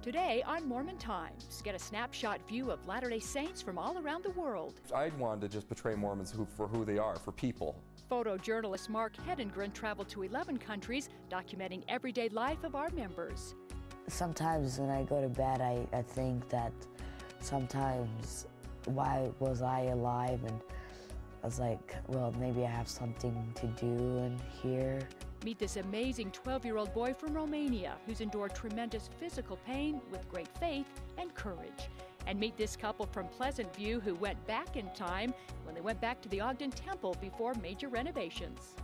Today on Mormon Times, get a snapshot view of Latter-day Saints from all around the world. I wanted to just portray Mormons for who they are, for people. Photojournalist Mark Hedengren traveled to 11 countries, documenting everyday life of our members. Sometimes when I go to bed, I think that sometimes, why was I alive? And I was like, well, maybe I have something to do in here. Meet this amazing 12-year-old boy from Romania who's endured tremendous physical pain with great faith and courage. And meet this couple from Pleasant View who went back in time when they went back to the Ogden Temple before major renovations.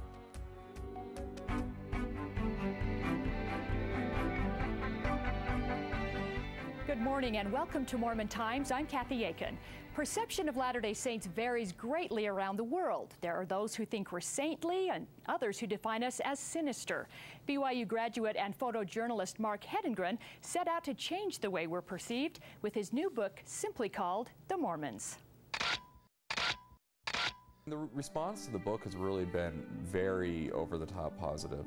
Good morning and welcome to Mormon Times. I'm Kathy Aiken. Perception of Latter-day Saints varies greatly around the world. There are those who think we're saintly and others who define us as sinister. BYU graduate and photojournalist Mark Hedengren set out to change the way we're perceived with his new book simply called The Mormons. The response to the book has really been very over-the-top positive.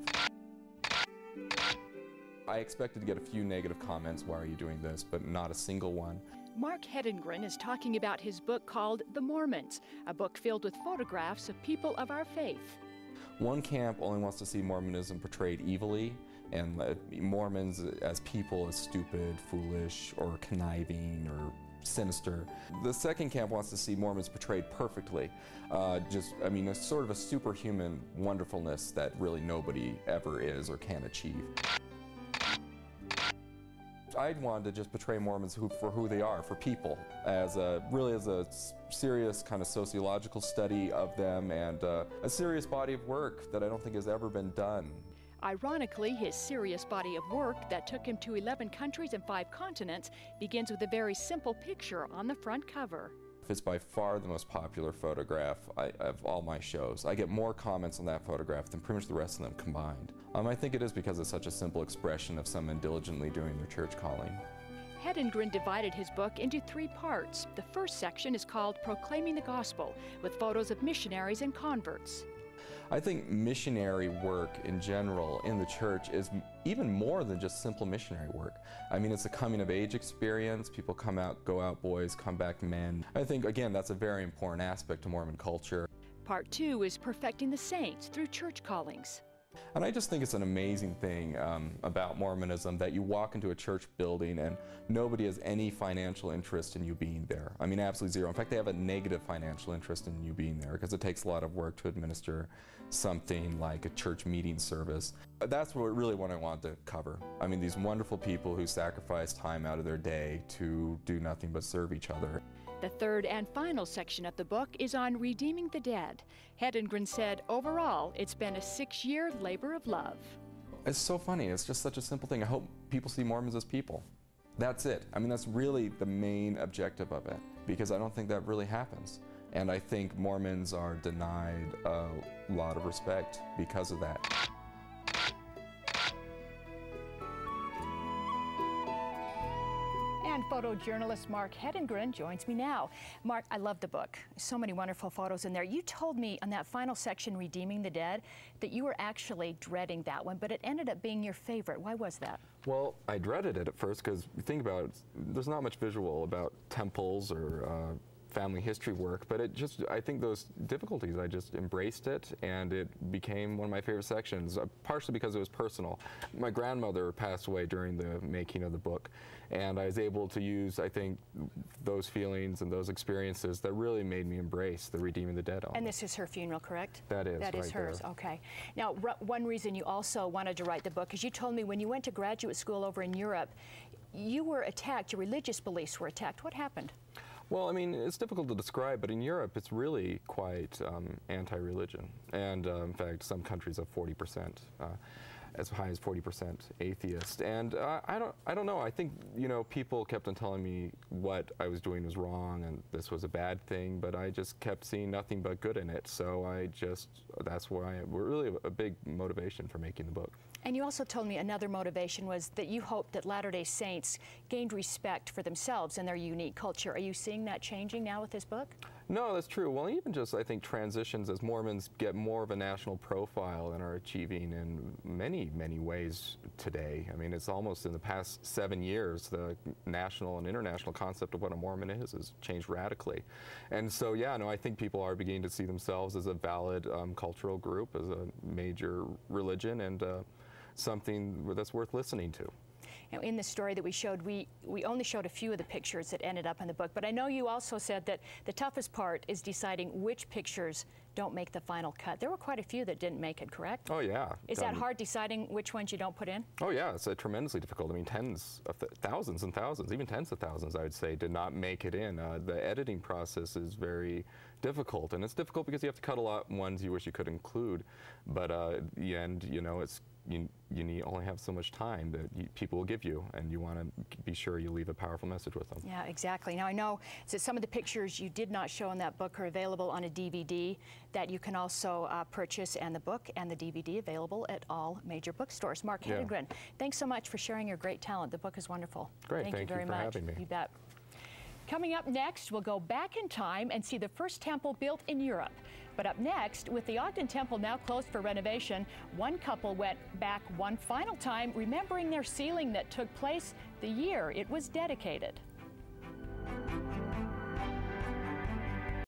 I expected to get a few negative comments, why are you doing this, but not a single one. Mark Hedengren is talking about his book called The Mormons, a book filled with photographs of people of our faith. One camp only wants to see Mormonism portrayed evilly, and Mormons as people as stupid, foolish, or conniving, or sinister. The second camp wants to see Mormons portrayed perfectly. A sort of a superhuman wonderfulness that really nobody ever is or can achieve. I wanted to just portray Mormons for who they are, for people, as a serious kind of sociological study of them and a serious body of work that I don't think has ever been done. Ironically, his serious body of work that took him to 11 countries and 5 continents begins with a very simple picture on the front cover. It's by far the most popular photograph of all my shows. I get more comments on that photograph than pretty much the rest of them combined. I think it is because it's such a simple expression of someone diligently doing their church calling. Hedengren divided his book into 3 parts. The first section is called Proclaiming the Gospel, with photos of missionaries and converts. I think missionary work in general in the church is even more than just simple missionary work. I mean, it's a coming-of-age experience. People come out, go out boys, come back men. I think, again, that's a very important aspect to Mormon culture. Part 2 is Perfecting the Saints through church callings. And I just think it's an amazing thing about Mormonism that you walk into a church building and nobody has any financial interest in you being there. I mean, absolutely zero. In fact, they have a negative financial interest in you being there because it takes a lot of work to administer something like a church meeting service. That's really what I want to cover. I mean, these wonderful people who sacrifice time out of their day to do nothing but serve each other. The third and final section of the book is on redeeming the dead. Hedengren said, overall, it's been a 6-year labor of love. It's so funny. It's just such a simple thing. I hope people see Mormons as people. That's it. I mean, that's really the main objective of it, because I don't think that really happens. And I think Mormons are denied a lot of respect because of that. And photojournalist Mark Hedengren joins me now. Mark, I love the book. So many wonderful photos in there. You told me on that final section, Redeeming the Dead, that you were actually dreading that one, but it ended up being your favorite. Why was that? Well, I dreaded it at first because you think about it, there's not much visual about temples or family history work, but I think those difficulties, I just embraced it, and it became one of my favorite sections, partially because it was personal. My grandmother passed away during the making of the book, and I was able to use, I think, those feelings and those experiences that really made me embrace the Redeeming the Dead element. And this is her funeral, correct? That is, That is right hers, there. okay. Now, one reason you also wanted to write the book is you told me when you went to graduate school over in Europe, you were attacked, your religious beliefs were attacked. What happened? Well, I mean, it's difficult to describe, but in Europe, it's really quite anti-religion. And in fact, some countries have 40%, as high as 40% atheist. And I don't know. I think, people kept on telling me what I was doing was wrong and this was a bad thing, but I just kept seeing nothing but good in it. So that's why really a big motivation for making the book. And you also told me another motivation was that you hoped that Latter-day Saints gained respect for themselves and their unique culture. Are you seeing that changing now with this book? No, that's true. Well, even just, I think, transitions as Mormons get more of a national profile and are achieving in many, many ways today. I mean, it's almost in the past 7 years, the national and international concept of what a Mormon is has changed radically. And so, yeah, no, I think people are beginning to see themselves as a valid cultural group, as a major religion, and something that's worth listening to. Now, in the story that we showed, we only showed a few of the pictures that ended up in the book, but I know you also said that the toughest part is deciding which pictures don't make the final cut. There were quite a few that didn't make it, correct? Oh, yeah. Is that hard, deciding which ones you don't put in? Oh, yeah, it's tremendously difficult. I mean, tens of thousands and thousands, even tens of thousands, I would say, did not make it in. The editing process is very difficult, and it's difficult because you have to cut a lot of ones you wish you could include, but at the end, you know, you only have so much time that people will give you, and you want to be sure you leave a powerful message with them. Yeah, exactly. Now, I know that some of the pictures you did not show in that book are available on a DVD that you can also purchase, and the book and the DVD available at all major bookstores. Mark Hedegren, thanks so much for sharing your great talent. The book is wonderful. Great, thank you very for much. having me. You bet. Coming up next, we'll go back in time and see the first temple built in Europe. But up next, with the Ogden Temple now closed for renovation, one couple went back one final time, remembering their sealing that took place the year it was dedicated.